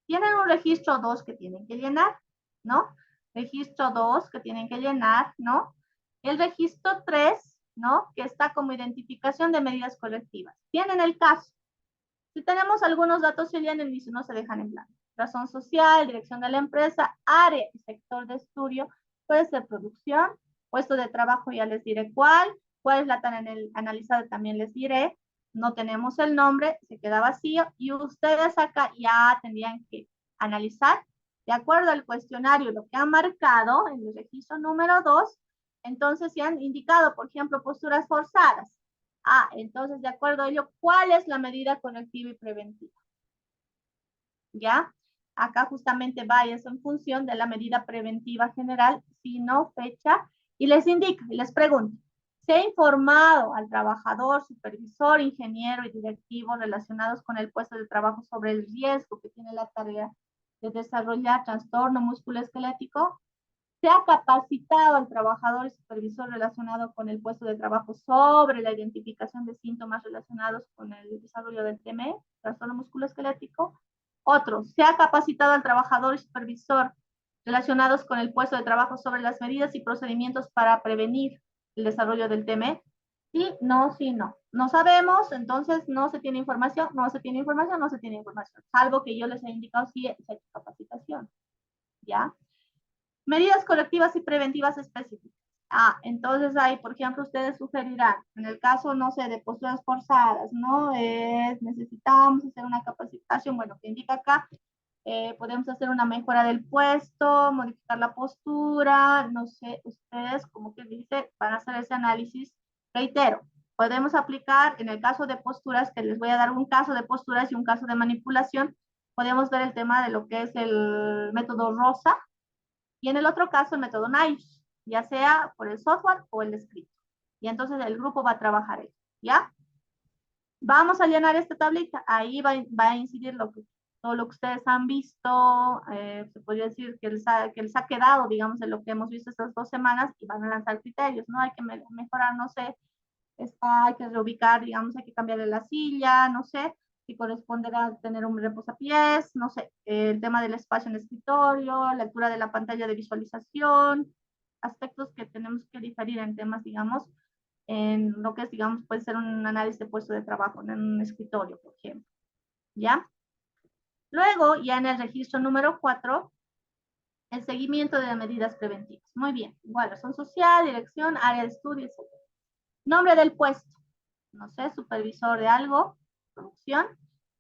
Tienen un registro 2 que tienen que llenar, ¿no? Registro 2 que tienen que llenar, ¿no? El registro 3, ¿no? Que está como identificación de medidas correctivas. Tienen el caso. Si tenemos algunos datos, se llenan y no se dejan en blanco. Razón social, dirección de la empresa, área y sector de estudio, puede ser producción, puesto de trabajo, ya les diré cuál es la tan analizada, también les diré. No tenemos el nombre, se queda vacío y ustedes acá ya tendrían que analizar de acuerdo al cuestionario lo que han marcado en el registro número 2. Entonces, si han indicado, por ejemplo, posturas forzadas, entonces, de acuerdo a ello, ¿cuál es la medida correctiva y preventiva? ¿Ya? Acá justamente va eso en función de la medida preventiva general, sino fecha, y les indica, y les pregunta, ¿se ha informado al trabajador, supervisor, ingeniero y directivo relacionados con el puesto de trabajo sobre el riesgo que tiene la tarea de desarrollar trastorno musculoesquelético? ¿Se ha capacitado al trabajador y supervisor relacionado con el puesto de trabajo sobre la identificación de síntomas relacionados con el desarrollo del TME, trastorno musculoesquelético? Otro, ¿se ha capacitado al trabajador y supervisor relacionados con el puesto de trabajo sobre las medidas y procedimientos para prevenir el desarrollo del TME? Sí, no, sí, no. No sabemos, entonces no se tiene información, no se tiene información, no se tiene información. Salvo que yo les he indicado si es capacitación. ¿Ya? Medidas correctivas y preventivas específicas. Ah, entonces ahí, por ejemplo, ustedes sugerirán, en el caso, no sé, de posturas forzadas, ¿no? Necesitamos hacer una capacitación, bueno, que indica acá, podemos hacer una mejora del puesto, modificar la postura, no sé, ustedes, como que dice, van a hacer ese análisis. Reitero, podemos aplicar, en el caso de posturas, que les voy a dar un caso de posturas y un caso de manipulación, podemos ver el tema de lo que es el método Rosa, y en el otro caso, el método NICE, ya sea por el software o el escrito. Y entonces el grupo va a trabajar eso, ¿ya? Vamos a llenar esta tablita. Ahí va a incidir todo lo que ustedes han visto. Se podría decir que les ha quedado, digamos, de lo que hemos visto estas 2 semanas y van a lanzar criterios, ¿no? Hay que mejorar, no sé, hay que reubicar, digamos, hay que cambiarle la silla, no sé, si corresponderá tener un reposapiés, no sé, el tema del espacio en el escritorio, la altura de la pantalla de visualización, aspectos que tenemos que diferir en temas, digamos, en lo que es, digamos, puede ser un análisis de puesto de trabajo en un escritorio, por ejemplo, ¿ya? Luego, ya en el registro número 4, el seguimiento de medidas preventivas. Muy bien, igual, razón social, dirección, área de estudio, etc. Nombre del puesto, no sé, supervisor de algo, producción.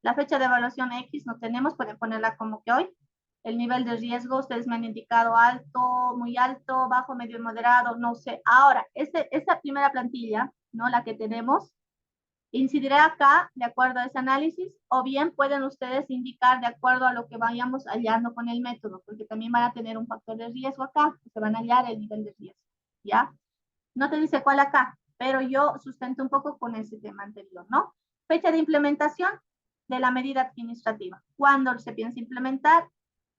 La fecha de evaluación X no tenemos, pueden ponerla como que hoy. El nivel de riesgo, ustedes me han indicado alto, muy alto, bajo, medio y moderado, no sé. Ahora, esta primera plantilla, ¿no? La que tenemos, incidirá acá de acuerdo a ese análisis, o bien pueden ustedes indicar de acuerdo a lo que vayamos hallando con el método, porque también van a tener un factor de riesgo acá, se van a hallar el nivel de riesgo, ¿ya? No te dice cuál acá, pero yo sustento un poco con ese tema anterior, ¿no? Fecha de implementación de la medida administrativa. ¿Cuándo se piensa implementar?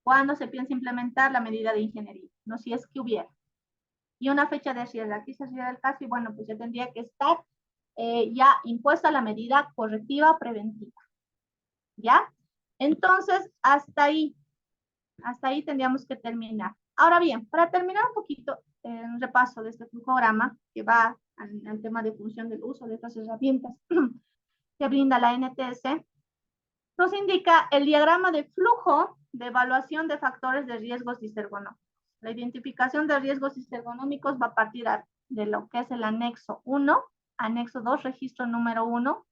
¿Cuándo se piensa implementar la medida de ingeniería? No, si es que hubiera. Y una fecha de cierre. Aquí se cierra el caso y bueno, pues ya tendría que estar ya impuesta la medida correctiva preventiva. ¿Ya? Entonces, hasta ahí tendríamos que terminar. Ahora bien, para terminar un poquito un repaso de este programa que va al tema de función del uso de estas herramientas que brinda la NTS, nos indica el diagrama de flujo de evaluación de factores de riesgos disergonómicos. La identificación de riesgos disergonómicos va a partir de lo que es el anexo 1, anexo 2, registro número 1.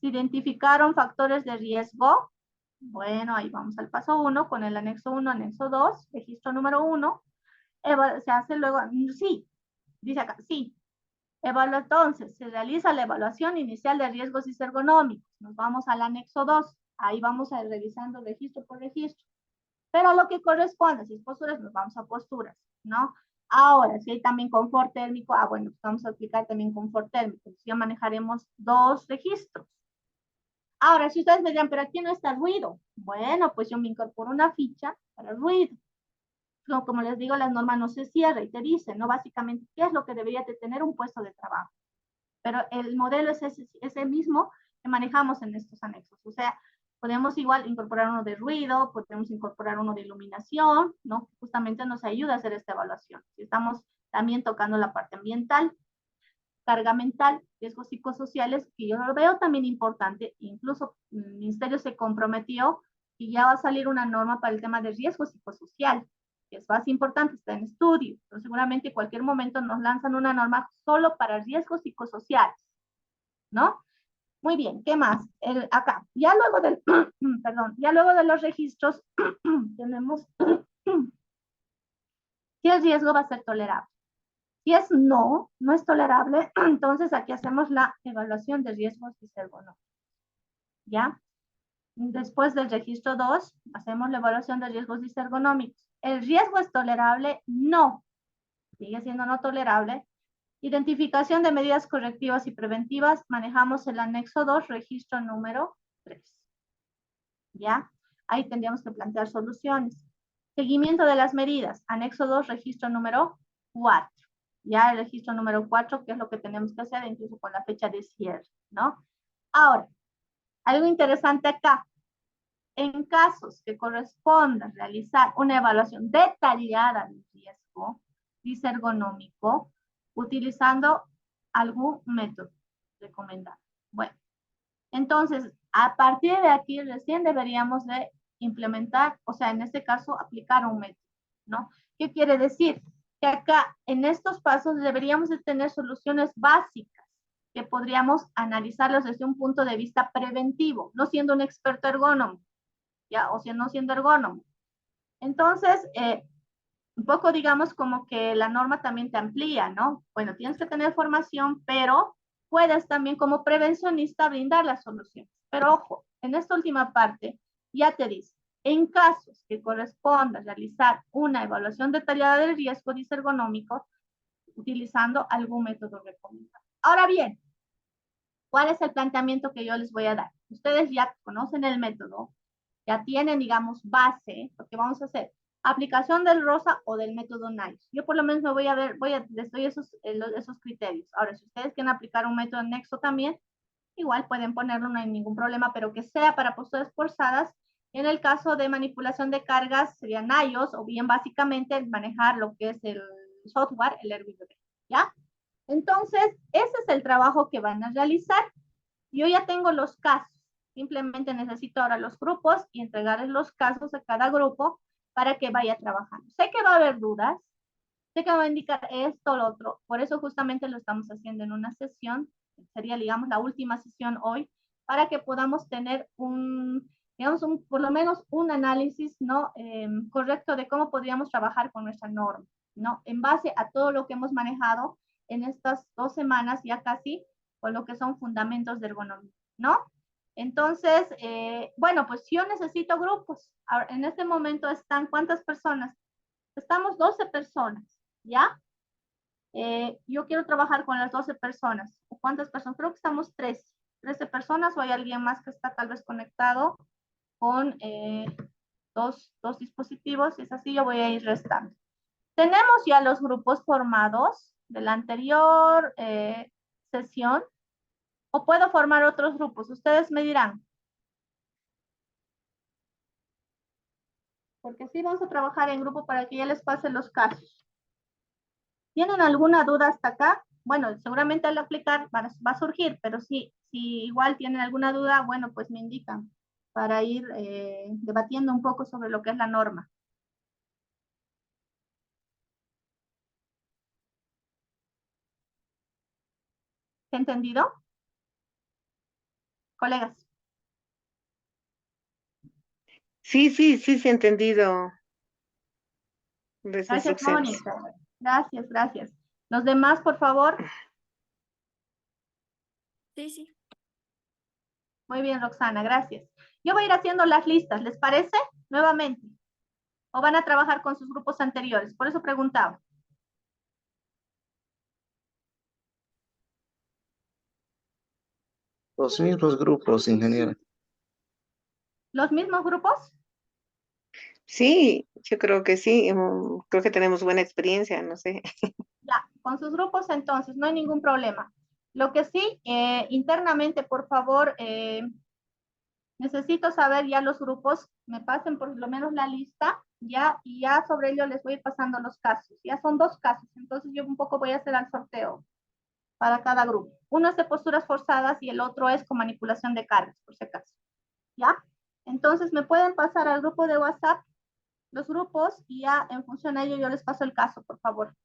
Se identificaron factores de riesgo. Bueno, ahí vamos al paso 1 con el anexo 1, anexo 2, registro número 1. Se hace luego, sí, dice acá, sí. Entonces, se realiza la evaluación inicial de riesgos ergonómicos. Nos vamos al anexo 2. Ahí vamos a ir revisando registro por registro. Pero lo que corresponde, si es posturas, nos vamos a posturas, ¿no? Ahora, si hay también confort térmico, bueno, pues vamos a aplicar también confort térmico. Entonces ya manejaremos 2 registros. Ahora, si ustedes me dirán, pero aquí no está ruido. Bueno, pues yo me incorporo una ficha para ruido. No, como les digo, la norma no se cierra y te dice, ¿no? Básicamente, ¿qué es lo que debería de tener un puesto de trabajo? Pero el modelo es ese mismo que manejamos en estos anexos. O sea, podemos igual incorporar uno de ruido, podemos incorporar uno de iluminación, ¿no? Justamente nos ayuda a hacer esta evaluación. Si estamos también tocando la parte ambiental, carga mental, riesgos psicosociales, que yo lo veo también importante. Incluso el Ministerio se comprometió y ya va a salir una norma para el tema de riesgo psicosocial, que es más importante, está en estudio. Entonces, seguramente en cualquier momento nos lanzan una norma solo para riesgos psicosociales, ¿no? Muy bien, ¿qué más? Acá, ya luego del, perdón, ya luego de los registros, tenemos si el riesgo va a ser tolerable. Si es no, no es tolerable, entonces aquí hacemos la evaluación de riesgos disergonómicos. ¿Ya? Después del registro 2, hacemos la evaluación de riesgos disergonómicos. ¿El riesgo es tolerable? No. Sigue siendo no tolerable. Identificación de medidas correctivas y preventivas. Manejamos el anexo 2, registro número 3. ¿Ya? Ahí tendríamos que plantear soluciones. Seguimiento de las medidas. Anexo 2, registro número 4. Ya el registro número 4, que es lo que tenemos que hacer, incluso con la fecha de cierre, ¿no? Ahora, algo interesante acá. En casos que corresponda realizar una evaluación detallada del riesgo disergonómico, utilizando algún método. recomendado. Bueno, entonces, a partir de aquí recién deberíamos de implementar, o sea, en este caso, aplicar un método, ¿no? ¿Qué quiere decir? Que acá, en estos pasos, deberíamos de tener soluciones básicas que podríamos analizarlos desde un punto de vista preventivo, no siendo un experto ergónomo, ¿ya? O sea, no siendo ergónomo. Entonces, un poco digamos como que la norma también te amplía, ¿no? Bueno, tienes que tener formación, pero puedes también como prevencionista brindar las soluciones. Pero ojo, en esta última parte ya te dice, en casos que corresponda realizar una evaluación detallada del riesgo disergonómico utilizando algún método recomendado. Ahora bien, ¿cuál es el planteamiento que yo les voy a dar? Ustedes ya conocen el método, ya tienen, digamos, base, porque vamos a hacer aplicación del ROSA o del método NICE. Yo por lo menos me voy a ver, les doy esos criterios. Ahora, si ustedes quieren aplicar un método Nexo también, igual pueden ponerlo, no hay ningún problema, pero que sea para posturas forzadas. En el caso de manipulación de cargas, serían NIOS, o bien básicamente manejar lo que es el software, el Airbnb, ¿ya? Entonces, ese es el trabajo que van a realizar. Yo ya tengo los casos. Simplemente necesito ahora los grupos y entregarles los casos a cada grupo para que vaya trabajando. Sé que va a haber dudas, sé que va a indicar esto o lo otro. Por eso justamente lo estamos haciendo en una sesión. Sería, digamos, la última sesión hoy para que podamos tener digamos, por lo menos un análisis, ¿no? Correcto de cómo podríamos trabajar con nuestra norma, ¿no? En base a todo lo que hemos manejado en estas 2 semanas ya casi, con lo que son fundamentos de ergonomía, ¿no? Entonces, bueno, pues yo necesito grupos. Ahora, en este momento están, ¿cuántas personas? Estamos 12 personas, ¿ya? Yo quiero trabajar con las 12 personas. ¿Cuántas personas? Creo que estamos 13 personas o hay alguien más que está tal vez conectado con dos dispositivos. Si es así, yo voy a ir restando. Tenemos ya los grupos formados de la anterior sesión o puedo formar otros grupos. Ustedes me dirán, porque sí vamos a trabajar en grupo para que ya les pase los casos. ¿Tienen alguna duda hasta acá? Bueno, seguramente al aplicar va a surgir, pero si igual tienen alguna duda, bueno, pues me indican para ir debatiendo un poco sobre lo que es la norma. ¿Entendido? Colegas. Sí, sí, sí, sí, he entendido las Gracias, instrucciones. Mónica. Gracias, gracias. Los demás, por favor. Sí, sí. Muy bien, Roxana, gracias. Yo voy a ir haciendo las listas, ¿les parece? Nuevamente. ¿O van a trabajar con sus grupos anteriores? Por eso preguntaba. Los mismos grupos, ingeniero. ¿Los mismos grupos? Sí, yo creo que sí, creo que tenemos buena experiencia, no sé. Ya, con sus grupos entonces, no hay ningún problema. Lo que sí, internamente, por favor, necesito saber ya los grupos, me pasen por lo menos la lista, ya, y ya sobre ello les voy a ir pasando los casos. Ya son 2 casos, entonces yo un poco voy a hacer el sorteo para cada grupo. Uno es de posturas forzadas y el otro es con manipulación de cargas, por si acaso. ¿Ya? Entonces, ¿me pueden pasar al grupo de WhatsApp los grupos y ya en función a ello yo les paso el caso, por favor?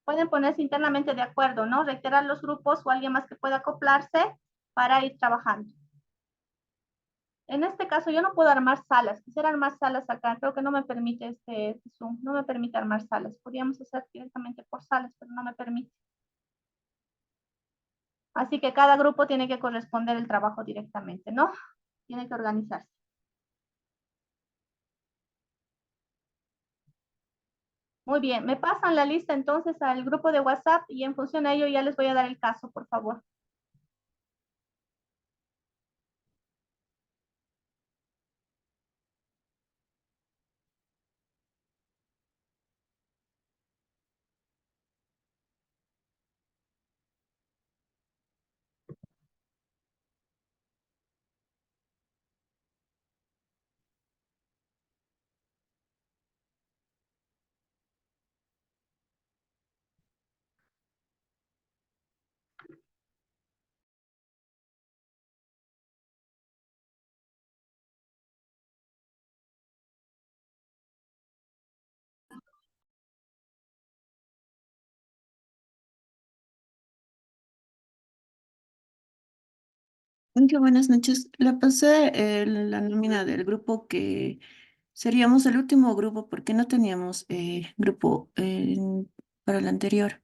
Pueden ponerse internamente de acuerdo, ¿no? Reiterar los grupos o alguien más que pueda acoplarse para ir trabajando. En este caso yo no puedo armar salas, quisiera armar salas acá, creo que no me permite este Zoom, no me permite armar salas. Podríamos hacer directamente por salas, pero no me permite. Así que cada grupo tiene que corresponder el trabajo directamente, ¿no? Tiene que organizarse. Muy bien, me pasan la lista entonces al grupo de WhatsApp y en función a ello ya les voy a dar el caso, por favor. Qué buenas noches. Le pasé la nómina del grupo que seríamos el último grupo porque no teníamos grupo para el anterior.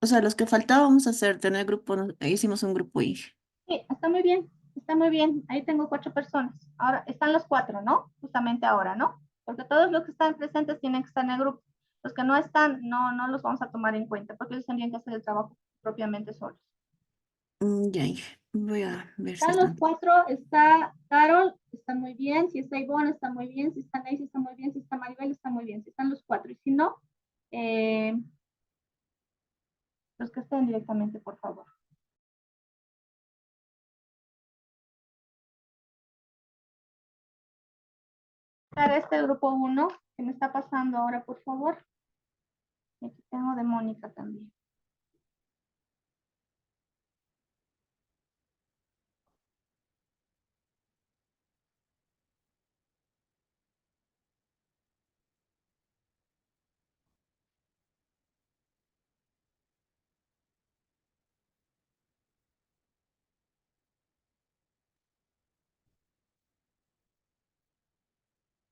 O sea, los que faltábamos hacer, tener grupo, hicimos un grupo y Sí, está muy bien, está muy bien. Ahí tengo 4 personas. Ahora están los 4, ¿no? Justamente ahora, ¿no? Porque todos los que están presentes tienen que estar en el grupo. Los que no están, no los vamos a tomar en cuenta porque ellos tendrían que hacer el trabajo propiamente solos. ya, voy a ver si Están los están. 4, está Carol, está muy bien. Si está Ivonne, está muy bien. Si está Neisy, está muy bien. Si está Maribel, está muy bien. Si están los 4. Y si no, eh, los que estén directamente, por favor. Para este grupo 1, que me está pasando ahora, por favor. Y aquí tengo de Mónica también.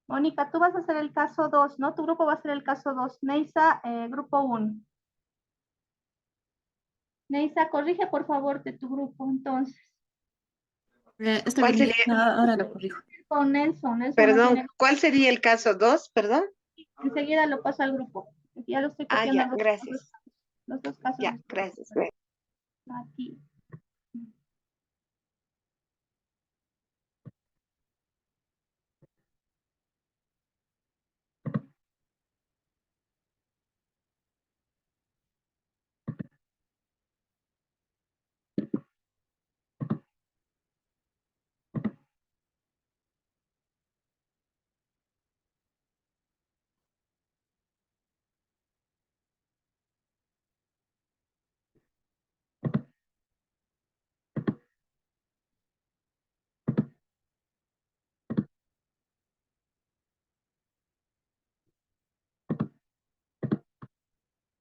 Mónica, tú vas a hacer el caso 2, ¿no? Tu grupo va a ser el caso 2. Neisa, grupo 1. Neisa, corrige por favor de tu grupo, entonces. Está ¿Cuál bien, sería, ahora lo corrijo. Con Nelson, Nelson no perdón, tiene. cuál sería el caso 2? Perdón. Enseguida lo paso al grupo. Ya lo estoy Ah, copiando ya, al grupo. gracias. Los 2 casos Ya, están gracias. aquí.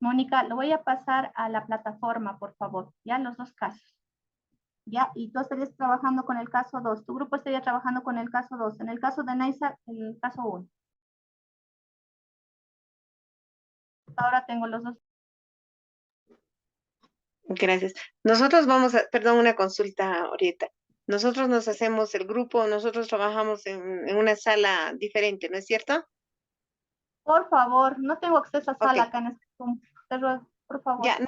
Mónica, lo voy a pasar a la plataforma, por favor. Ya, los 2 casos. Ya, y tú estarías trabajando con el caso 2. Tu grupo estaría trabajando con el caso 2. En el caso de Neisa, el caso 1. Ahora tengo los 2. Gracias. Nosotros vamos a, perdón, una consulta ahorita. Nosotros nos hacemos el grupo, nosotros trabajamos en una sala diferente, ¿no es cierto? Por favor, no tengo acceso a Ok, sala acá en este Zoom. Te ruego, por favor. ya,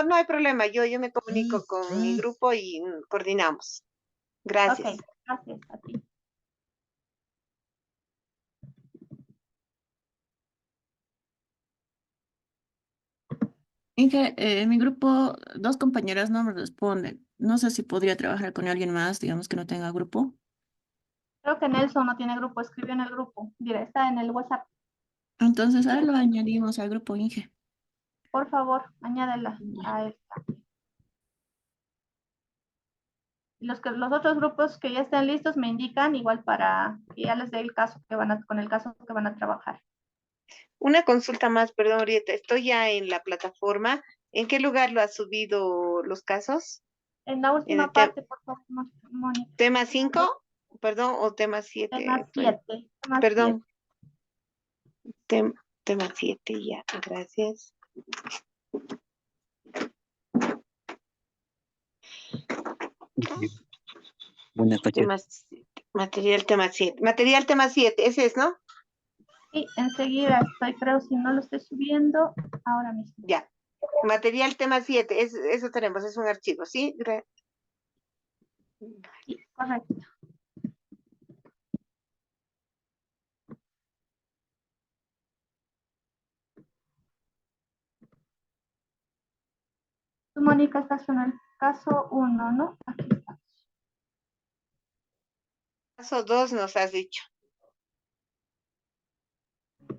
no hay problema. Yo me comunico con mi grupo y coordinamos. Ok, Gracias. gracias a ti. Inge, en mi grupo, dos compañeras no me responden. No sé si podría trabajar con alguien más, digamos que no tenga grupo. Creo que Nelson no tiene grupo, escribió en el grupo. Mira, está en el WhatsApp. Entonces, ahora lo añadimos al grupo Inge. Por favor, añádela Ya. a esta. Los otros grupos que ya estén listos me indican, igual para que ya les dé el caso que van a, con el caso que van a trabajar. Una consulta más, perdón, ahorita. Estoy ya en la plataforma. ¿En qué lugar lo has subido los casos? En la ¿En el última parte, por favor, Mónica. tema 5, perdón, o tema 7? Tema 7. Tema 7. Perdón, tem- tema 7, ya, gracias. Buenas noches. Tema 7, material tema 7. Material tema 7, ese es, ¿no? Y enseguida estoy, creo, si no lo estoy subiendo, ahora mismo. Ya. Material tema 7, eso tenemos, es un archivo, ¿sí? Sí, correcto. Tú, Mónica, estás en el caso 1, ¿no? Aquí está. Caso 2 nos has dicho.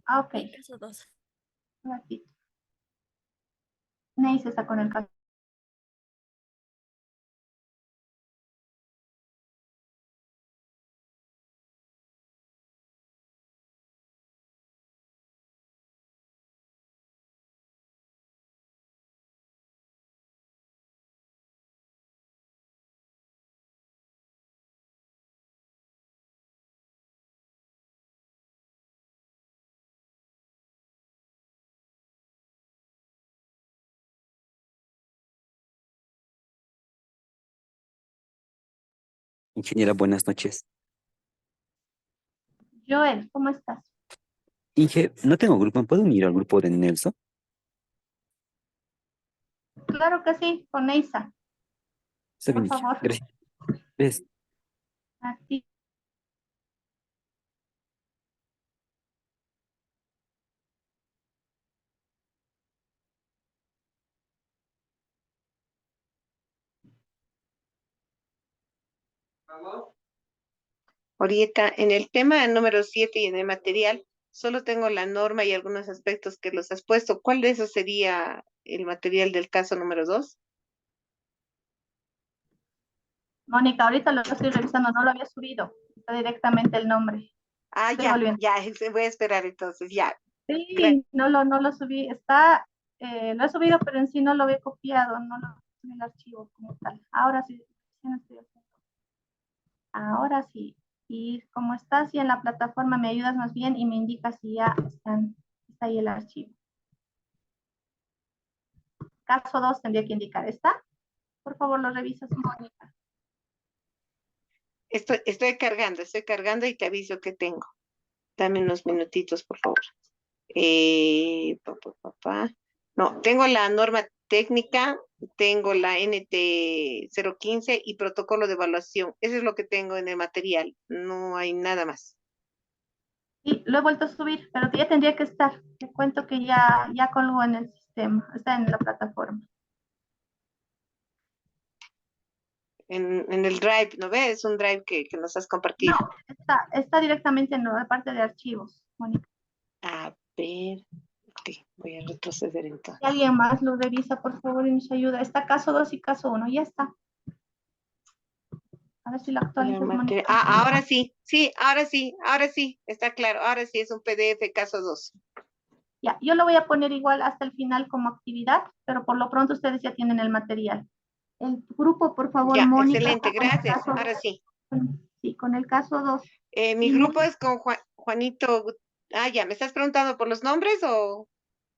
Ah, ok. Sí, caso 2. Un ratito. Neis está con el caso Ingeniera, buenas noches. Joel, ¿cómo estás? Inge, no tengo grupo, ¿me puedo unir al grupo de Nelson? Claro que sí, con Neisa, Está por bien, Inge. favor. Gracias. Gracias. A ti. Orieta, en el tema número 7 y en el material, solo tengo la norma y algunos aspectos que los has puesto. ¿Cuál de esos sería el material del caso número 2? Mónica, ahorita lo estoy revisando, no lo había subido. Está directamente el nombre. Ah, Estoy ya, volviendo. ya, voy a esperar entonces, ya. Sí, no lo subí. Está, lo he subido, pero en sí no lo he copiado, no lo subí el archivo como tal. Ahora sí, sí lo estoy haciendo. Ahora sí. Y como está así en la plataforma, me ayudas más bien y me indicas si ya está ahí el archivo. Caso 2 tendría que indicar. ¿Está? Por favor, lo revisas, Mónica. Estoy cargando y te aviso que tengo. Dame unos minutitos, por favor. No, tengo la norma técnica, tengo la NT 015 y protocolo de evaluación. Eso es lo que tengo en el material. No hay nada más. Y lo he vuelto a subir, pero ya tendría que estar. Te cuento que ya colgó en el sistema, está en la plataforma. En el Drive, ¿no ves? Es un Drive que nos has compartido. No, está directamente en la parte de archivos, Mónica. A ver, ok, voy a retroceder entonces. Si alguien más lo revisa, por favor, y nos ayuda. Está caso 2 y caso 1, ya está. A ver si lo actualizas, Mónica. Ahora sí, ahora sí, está claro, ahora sí es un PDF caso 2. Ya, yo lo voy a poner igual hasta el final como actividad, pero por lo pronto ustedes ya tienen el material. El grupo, por favor, Ya, Mónica, excelente, está con el gracias, caso ahora 2. sí. Sí, con el caso 2. Mi Y grupo Mónica, es con Juanito. Ya, ¿me estás preguntando por los nombres o?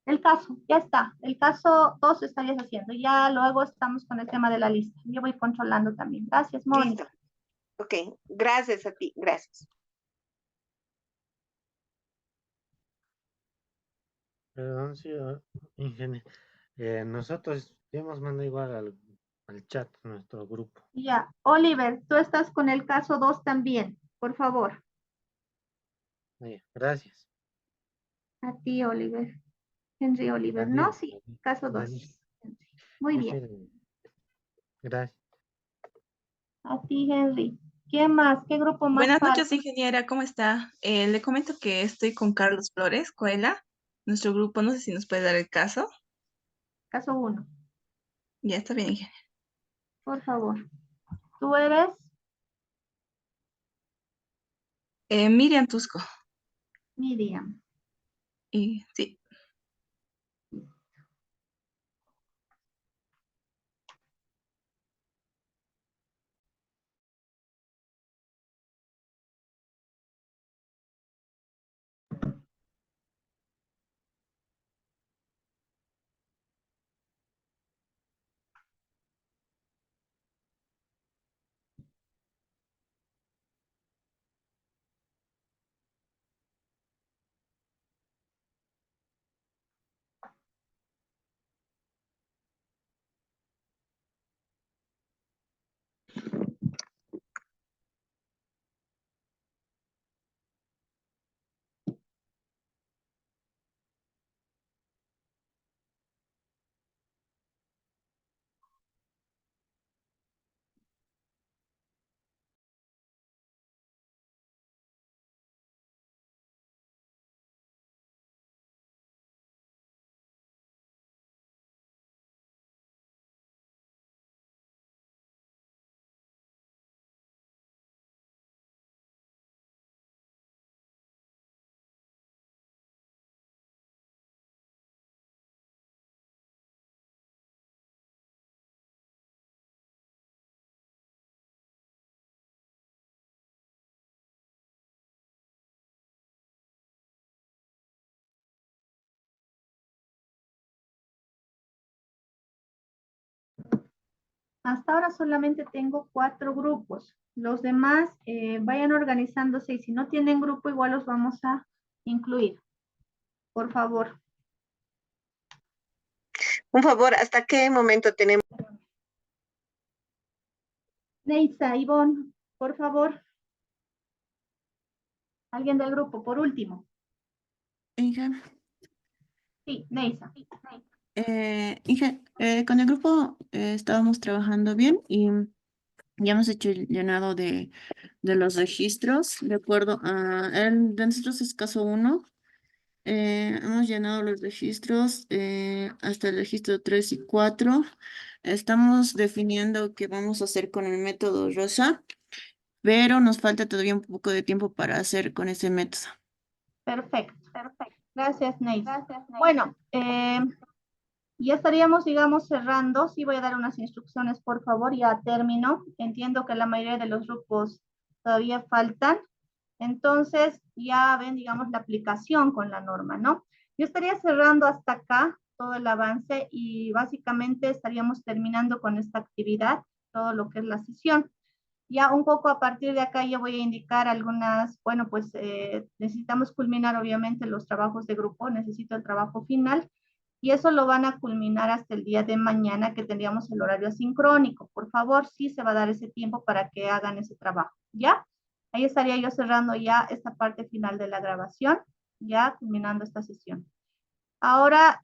el caso, ya está. El caso 2 estarías haciendo. Ya luego estamos con el tema de la lista. Yo voy controlando también. Gracias, Mónica. Listo. Ok, gracias a ti, gracias. Perdón, sí, ingeniero. Nosotros ya hemos mandado igual al chat nuestro grupo. Ya, Oliver, tú estás con el caso 2 también, por favor. Gracias. A ti, Oliver. Henry Oliver, ¿no? Daniel, Sí, caso Daniel, 2. Muy bien. prefiero. Gracias. A ti, Henry. ¿Qué más? ¿Qué grupo más Buenas falta? noches, ingeniera, ¿cómo está? Le comento que estoy con Carlos Flores, Coela, nuestro grupo, no sé si nos puede dar el caso. Caso 1, Ya está bien, ingeniera. por favor. Tú eres Miriam Tusco. Miriam. Y sí, Hasta ahora solamente tengo 4 grupos. Los demás vayan organizándose y si no tienen grupo igual los vamos a incluir. Por favor. Un favor, ¿hasta qué momento tenemos? Neisa, Ivonne, por favor. Alguien del grupo, por último. Inge, Sí, Neisa. Inge, con el grupo estábamos trabajando bien y ya hemos hecho el llenado de los registros, de acuerdo a el de nosotros es caso 1. Hemos llenado los registros hasta el registro 3 y 4. Estamos definiendo qué vamos a hacer con el método Rosa, pero nos falta todavía un poco de tiempo para hacer con ese método. Perfecto. Gracias, Neisa. Bueno, ya estaríamos, digamos, cerrando. Sí voy a dar unas instrucciones, por favor, ya termino. Entiendo que la mayoría de los grupos todavía faltan. Entonces, ya ven, digamos, la aplicación con la norma, ¿no? Yo estaría cerrando hasta acá todo el avance y básicamente estaríamos terminando con esta actividad, todo lo que es la sesión. Ya un poco a partir de acá yo voy a indicar algunas, bueno, pues necesitamos culminar obviamente los trabajos de grupo, necesito el trabajo final y eso lo van a culminar hasta el día de mañana que tendríamos el horario asincrónico. Por favor, sí se va a dar ese tiempo para que hagan ese trabajo, ¿ya? Ahí estaría yo cerrando ya esta parte final de la grabación, ya culminando esta sesión. Ahora,